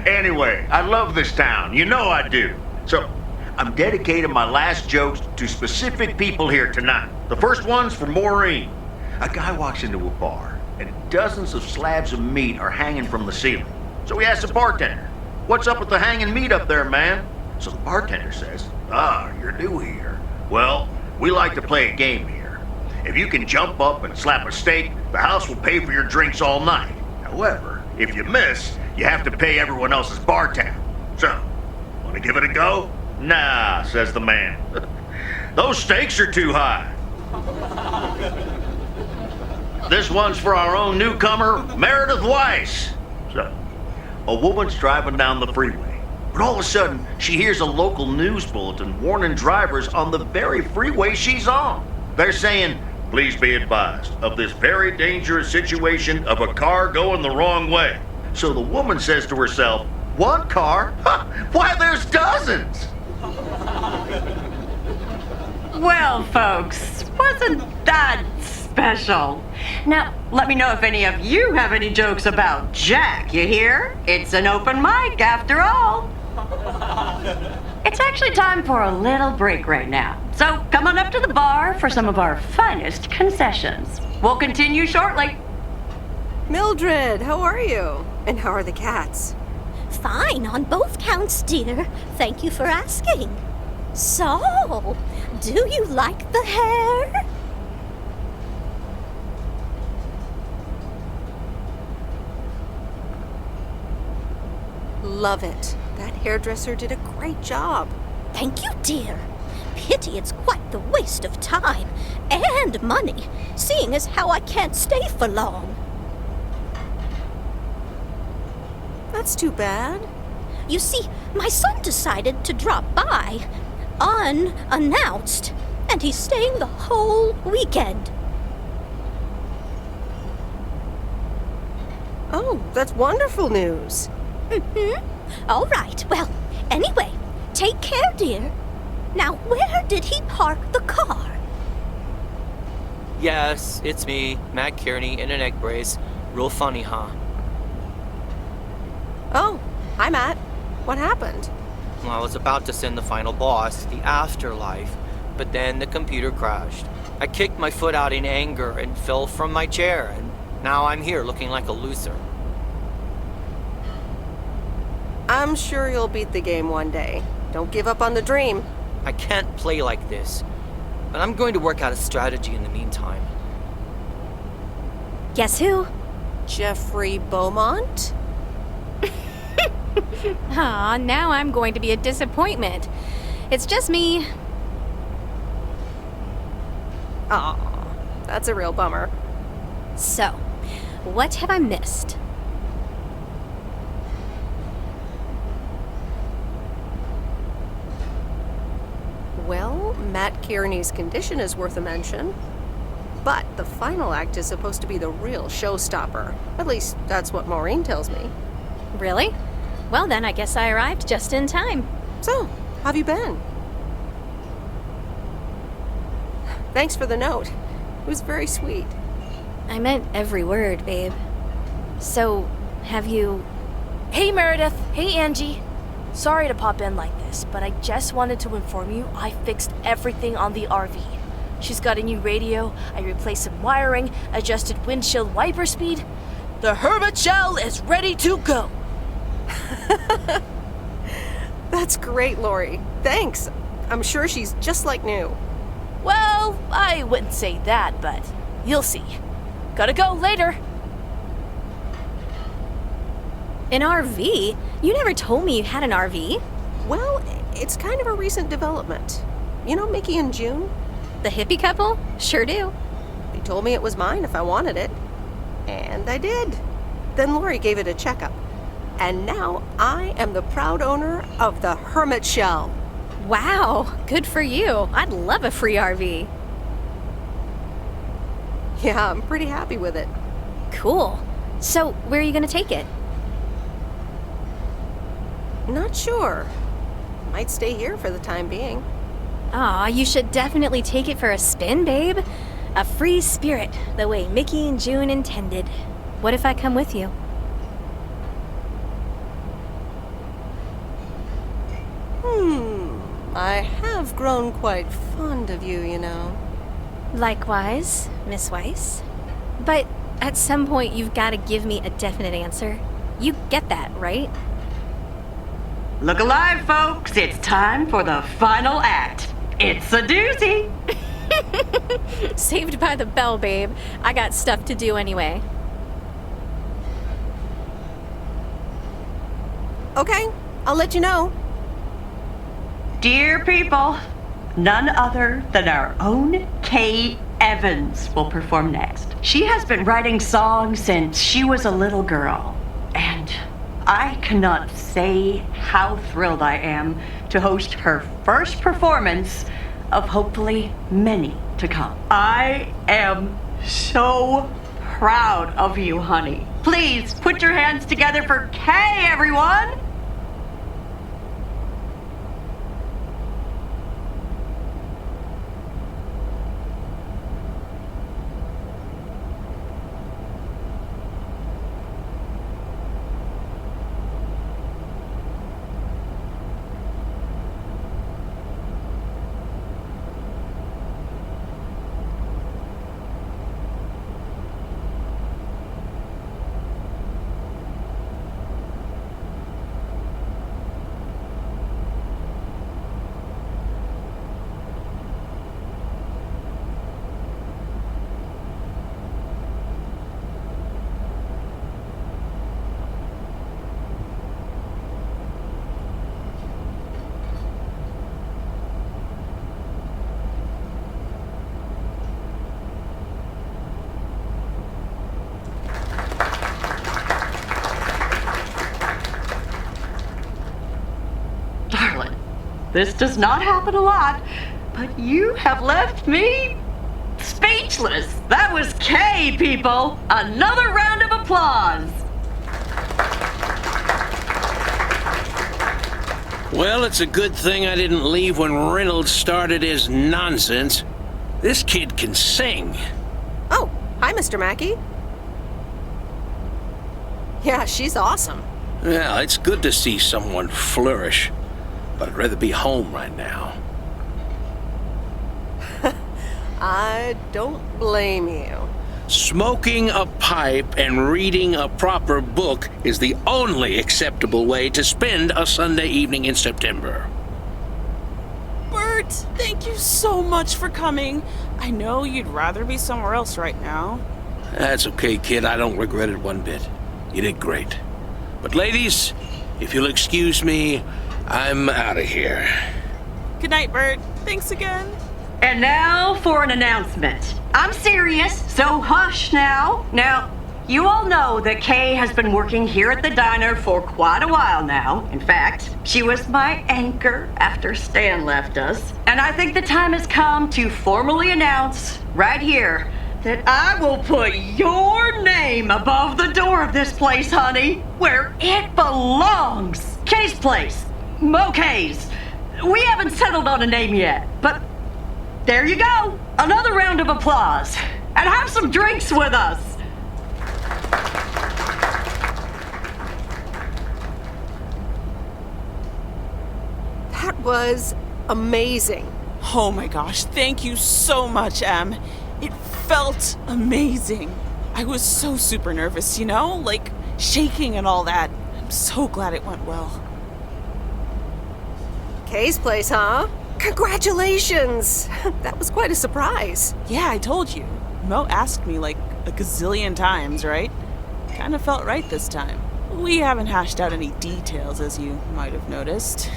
Anyway, I love this town. You know I do. So, I'm dedicating my last jokes to specific people here tonight. The first one's for Maureen. A guy walks into a bar, and dozens of slabs of meat are hanging from the ceiling. So he asks the bartender, "What's up with the hanging meat up there, man?" So the bartender says, "You're new here. Well, we like to play a game here. If you can jump up and slap a steak, the house will pay for your drinks all night. However, if you miss, you have to pay everyone else's bar tab. So, want to give it a go?" "Nah," says the man. "Those stakes are too high." This one's for our own newcomer, Meredith Weiss. So, a woman's driving down the freeway, but all of a sudden, she hears a local news bulletin warning drivers on the very freeway she's on. They're saying, "Please be advised of this very dangerous situation of a car going the wrong way." So the woman says to herself, "One car? Why, there's dozens!" Well, folks, wasn't that special? Now, let me know if any of you have any jokes about Jack, you hear? It's an open mic after all. It's actually time for a little break right now. So come on up to the bar for some of our finest concessions. We'll continue shortly. Mildred, how are you? And how are the cats? Fine on both counts, dear. Thank you for asking. So, do you like the hair? Love it. That hairdresser did a great job. Thank you, dear. Pity it's quite the waste of time and money, seeing as how I can't stay for long. That's too bad. You see, my son decided to drop by, unannounced, and he's staying the whole weekend. Oh, that's wonderful news. All right, well, anyway, take care, dear. Now, where did he park the car? Yes, it's me, Matt Kearney, in an egg brace. Real funny, huh? Oh, hi, Matt. What happened? Well, I was about to send the final boss to the afterlife, but then the computer crashed. I kicked my foot out in anger and fell from my chair, and now I'm here looking like a loser. I'm sure you'll beat the game one day. Don't give up on the dream. I can't play like this, but I'm going to work out a strategy in the meantime. Guess who? Jeffrey Beaumont? Aw, now I'm going to be a disappointment. It's just me. Aw, that's a real bummer. So, what have I missed? Well, Matt Kearney's condition is worth a mention. But the final act is supposed to be the real showstopper. At least, that's what Maureen tells me. Really? Well, then I guess I arrived just in time. So, how have you been? Thanks for the note. It was very sweet. I meant every word, babe. So, have you... Hey Meredith, hey Angie. Sorry to pop in like this, but I just wanted to inform you I fixed everything on the RV. She's got a new radio, I replaced some wiring, adjusted windshield wiper speed. The Hermit Shell is ready to go. That's great, Lori. Thanks. I'm sure she's just like new. Well, I wouldn't say that, but you'll see. Gotta go later. An RV? You never told me you had an RV. Well, it's kind of a recent development. You know Mickey and June? The hippie couple? Sure do. They told me it was mine if I wanted it. And I did. Then Lori gave it a checkup. And now I am the proud owner of the Hermit Shell. Wow, good for you. I'd love a free RV. Yeah, I'm pretty happy with it. Cool. So, where are you gonna take it? Not sure. Might stay here for the time being. Aw, you should definitely take it for a spin, babe. A free spirit, the way Mickey and June intended. What if I come with you? I have grown quite fond of you, you know. Likewise, Miss Weiss. But at some point, you've got to give me a definite answer. You get that, right? Look alive, folks. It's time for the final act. It's a doozy. Saved by the bell, babe. I got stuff to do anyway. Okay, I'll let you know. Dear people, none other than our own Kay Evans will perform next. She has been writing songs since she was a little girl, and I cannot say how thrilled I am to host her first performance of hopefully many to come. I am so proud of you, honey. Please put your hands together for Kay, everyone! Darling, this does not happen a lot, but you have left me speechless. That was Kay, people. Another round of applause. Well, it's a good thing I didn't leave when Reynolds started his nonsense. This kid can sing. Oh, hi, Mr. Mackey. Yeah, she's awesome. Well, it's good to see someone flourish, but I'd rather be home right now. I don't blame you. Smoking a pipe and reading a proper book is the only acceptable way to spend a Sunday evening in September. Bert, thank you so much for coming. I know you'd rather be somewhere else right now. That's okay, kid. I don't regret it one bit. You did great. But ladies, if you'll excuse me, I'm out of here. Good night, Bert. Thanks again. And now for an announcement. I'm serious, so hush now. Now, you all know that Kay has been working here at the diner for quite a while now. In fact, she was my anchor after Stan left us. And I think the time has come to formally announce right here that I will put your name above the door of this place, honey, where it belongs. Kay's Place. Kay's. We haven't settled on a name yet, but there you go. Another round of applause. And have some drinks with us. That was amazing. Oh my gosh, thank you so much, Em. It felt amazing. I was so super nervous, you know? Like, shaking and all that. I'm so glad it went well. Kay's Place, huh? Congratulations! That was quite a surprise. Yeah, I told you. Mo asked me like a gazillion times, right? Kinda felt right this time. We haven't hashed out any details, as you might have noticed.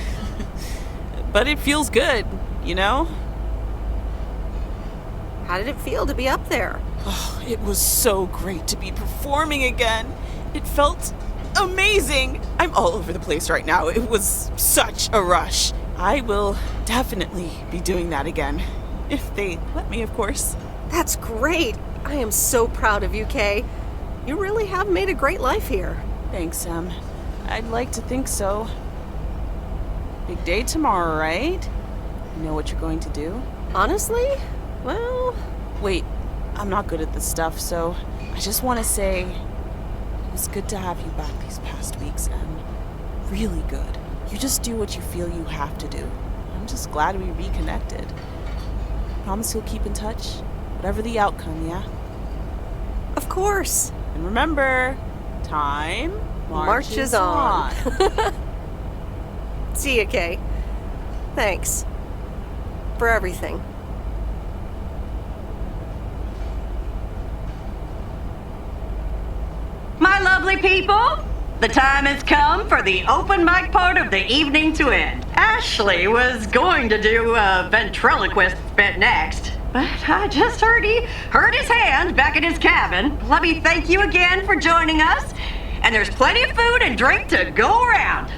But it feels good, you know? How did it feel to be up there? Oh, it was so great to be performing again. It felt amazing. I'm all over the place right now. It was such a rush. I will definitely be doing that again. If they let me, of course. That's great. I am so proud of you, Kay. You really have made a great life here. Thanks, Em. I'd like to think so. Big day tomorrow, right? You know what you're going to do? Honestly? Well... Wait, I'm not good at this stuff, so I just want to say it was good to have you back these past weeks, Em. Really good. You just do what you feel you have to do. I'm I'm just glad we reconnected. Promise you'll keep in touch, whatever the outcome, yeah? Of course. And remember, time marches on. See ya, Kay. Thanks. For everything. My lovely people, the time has come for the open mic part of the evening to end. Ashley was going to do a ventriloquist bit next, but I just heard he hurt his hand back in his cabin. Let me thank you again for joining us, and there's plenty of food and drink to go around.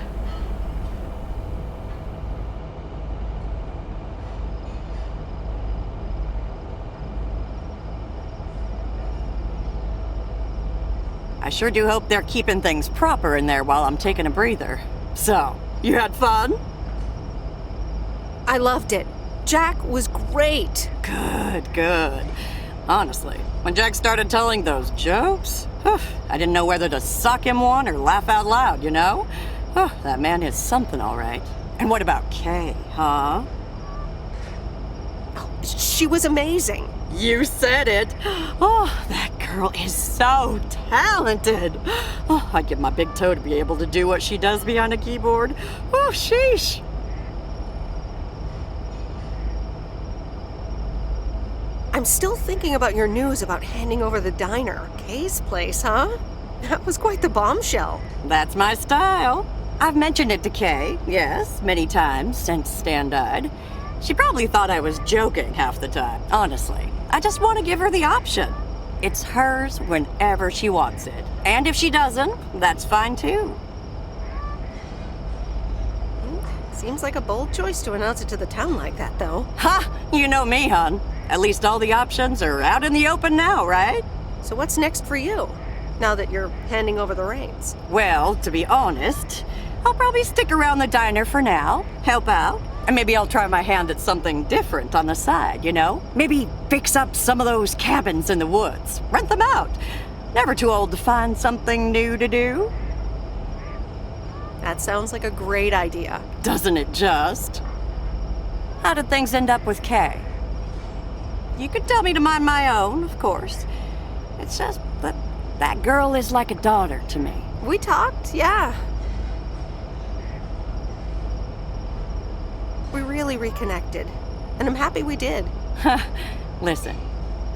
I sure do hope they're keeping things proper in there while I'm taking a breather. So, you had fun? I loved it. Jack was great. Good, good. Honestly, when Jack started telling those jokes, I didn't know whether to suck him one or laugh out loud, you know? That man is something, all right. And what about Kay, huh? She was amazing. You said it. Oh, that girl is so talented. Oh, I'd give my big toe to be able to do what she does behind a keyboard. Oh, sheesh. I'm still thinking about your news about handing over the diner. Kay's place, huh? That was quite the bombshell. That's my style. I've mentioned it to Kay, yes, many times since Stan died. She probably thought I was joking half the time, honestly. I just want to give her the option. It's hers whenever she wants it. And if she doesn't, that's fine too. Seems like a bold choice to announce it to the town like that, though. Ha! You know me, hon. At least all the options are out in the open now, right? So what's next for you, now that you're handing over the reins? Well, to be honest, I'll probably stick around the diner for now, help out, and maybe I'll try my hand at something different on the side, you know? Maybe fix up some of those cabins in the woods, rent them out. Never too old to find something new to do. That sounds like a great idea. Doesn't it just? How did things end up with Kay? You could tell me to mind my own, of course. It's just that that girl is like a daughter to me. We talked, yeah. We really reconnected, and I'm happy we did. Listen,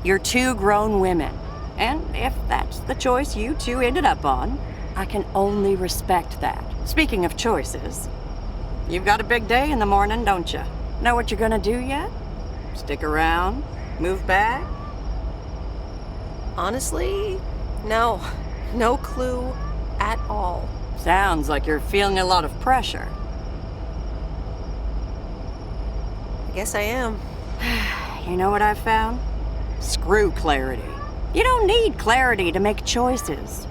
you're two grown women, and if that's the choice you two ended up on, I can only respect that. Speaking of choices, you've got a big day in the morning, don't you? Know what you're gonna do yet? Stick around? Move back? Honestly, no. No clue at all. Sounds like you're feeling a lot of pressure. I guess I am. You know what I've found? Screw clarity. You don't need clarity to make choices.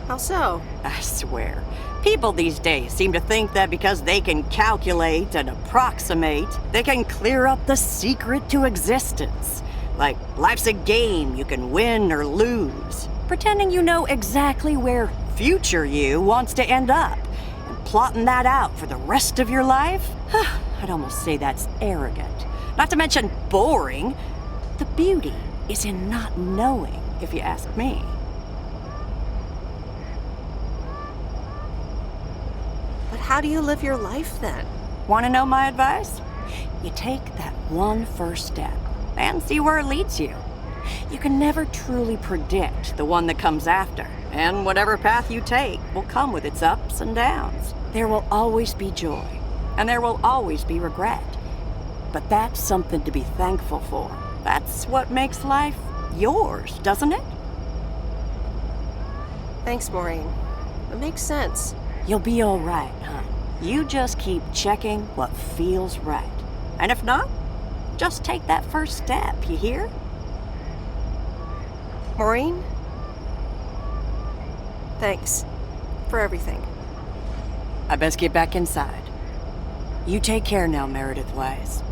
How so? I swear, people these days seem to think that because they can calculate and approximate, they can clear up the secret to existence. Like life's a game you can win or lose. Pretending you know exactly where future you wants to end up. And plotting that out for the rest of your life? I'd almost say that's arrogant. Not to mention boring. The beauty is in not knowing, if you ask me. How do you live your life then? Want to know my advice? You take that one first step and see where it leads you. You can never truly predict the one that comes after, and whatever path you take will come with its ups and downs. There will always be joy, and there will always be regret. But that's something to be thankful for. That's what makes life yours, doesn't it? Thanks, Maureen. It makes sense. You'll be all right, hon. You just keep checking what feels right. And if not, just take that first step, you hear? Maureen? Thanks for everything. I best get back inside. You take care now, Meredith Wise.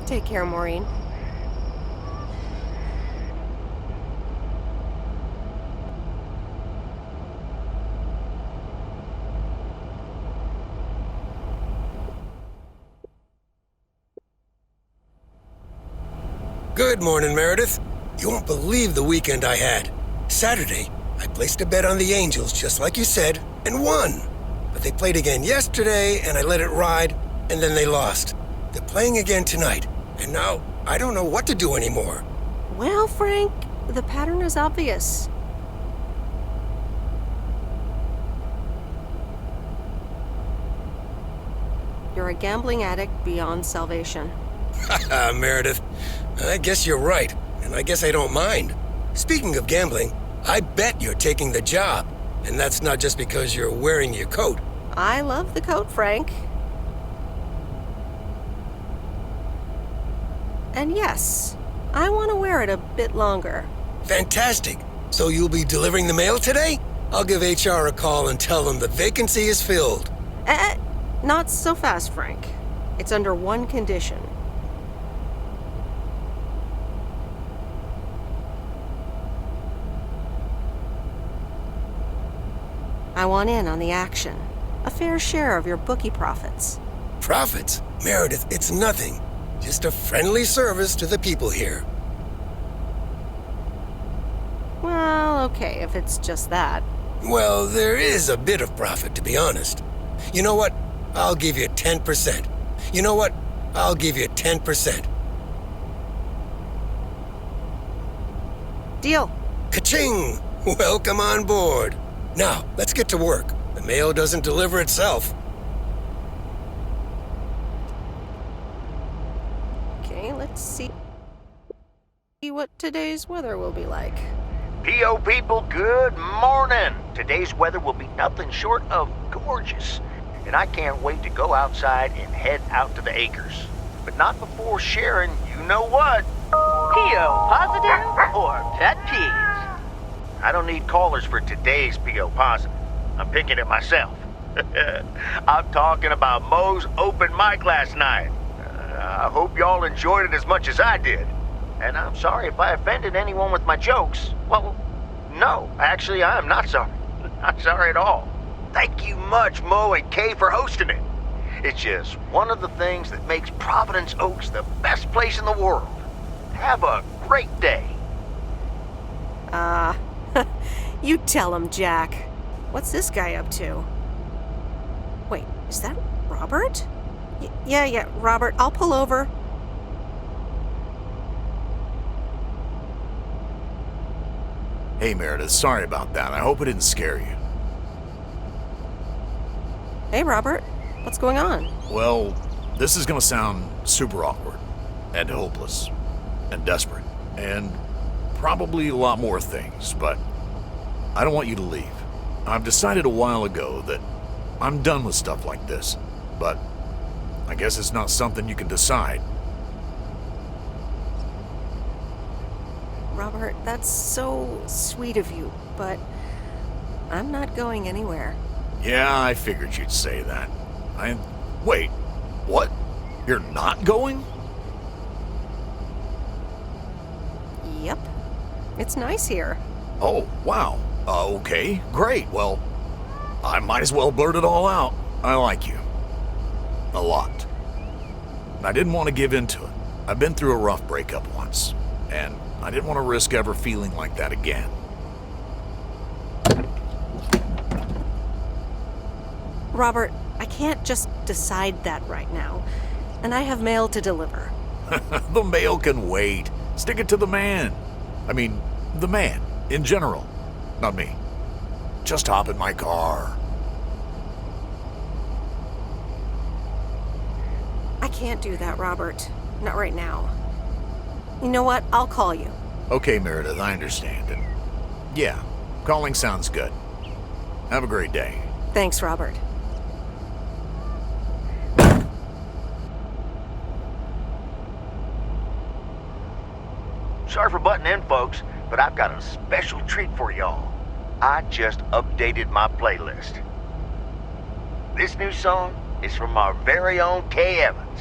Take care, Maureen. Good morning, Meredith. You won't believe the weekend I had. Saturday, I placed a bet on the Angels, just like you said, and won. But they played again yesterday, and I let it ride, and then they lost. They're playing again tonight, and now I don't know what to do anymore. Well, Frank, the pattern is obvious. You're a gambling addict beyond salvation. Haha, Meredith. I guess you're right, and I guess I don't mind. Speaking of gambling, I bet you're taking the job. And that's not just because you're wearing your coat. I love the coat, Frank. And yes, I want to wear it a bit longer. Fantastic. So you'll be delivering the mail today? I'll give HR a call and tell them the vacancy is filled. Not so fast, Frank. It's under one condition. I want in on the action. A fair share of your bookie profits. Profits? Meredith, it's nothing. Just a friendly service to the people here. Well, okay, if it's just that. Well, there is a bit of profit, to be honest. You know what? I'll give you 10%. You know what? I'll give you 10%. Deal. Ka-ching! Welcome on board. Now, let's get to work. The mail doesn't deliver itself. Okay, let's see what today's weather will be like. PO people, good morning. Today's weather will be nothing short of gorgeous. And I can't wait to go outside and head out to the acres. But not before sharing, you know what? PO positive or pet peeve? I don't need callers for today's PO positive. I'm picking it myself. I'm talking about Moe's open mic last night. I hope y'all enjoyed it as much as I did. And I'm sorry if I offended anyone with my jokes. Well, no, actually, I'm not sorry. Not sorry at all. Thank you much, Mo and Kay, for hosting it. It's just one of the things that makes Providence Oaks the best place in the world. Have a great day. You tell him, Jack. What's this guy up to? Wait, is that Robert? Yeah, Robert, I'll pull over. Hey, Meredith, sorry about that. I hope it didn't scare you. Hey, Robert, what's going on? Well, this is gonna sound super awkward, and hopeless, and desperate, and probably a lot more things, but I don't want you to leave. I've decided a while ago that I'm done with stuff like this, but I guess it's not something you can decide. Robert, that's so sweet of you, but I'm not going anywhere. Yeah, I figured you'd say that. Wait, what? You're not going? Yep. It's nice here. Oh, wow. Okay, great. Well, I might as well blurt it all out. I like you. A lot. I didn't want to give in to it. I've been through a rough breakup once, and I didn't want to risk ever feeling like that again. Robert, I can't just decide that right now. And I have mail to deliver. The mail can wait. Stick it to the man. I mean, the man, in general. Not me. Just hop in my car. I can't do that, Robert. Not right now. You know what? I'll call you. Okay, Meredith, I understand. And yeah, calling sounds good. Have a great day. Thanks, Robert. Sorry for butting in, folks, but I've got a special treat for y'all. I just updated my playlist. This new song is from our very own Kay Evans.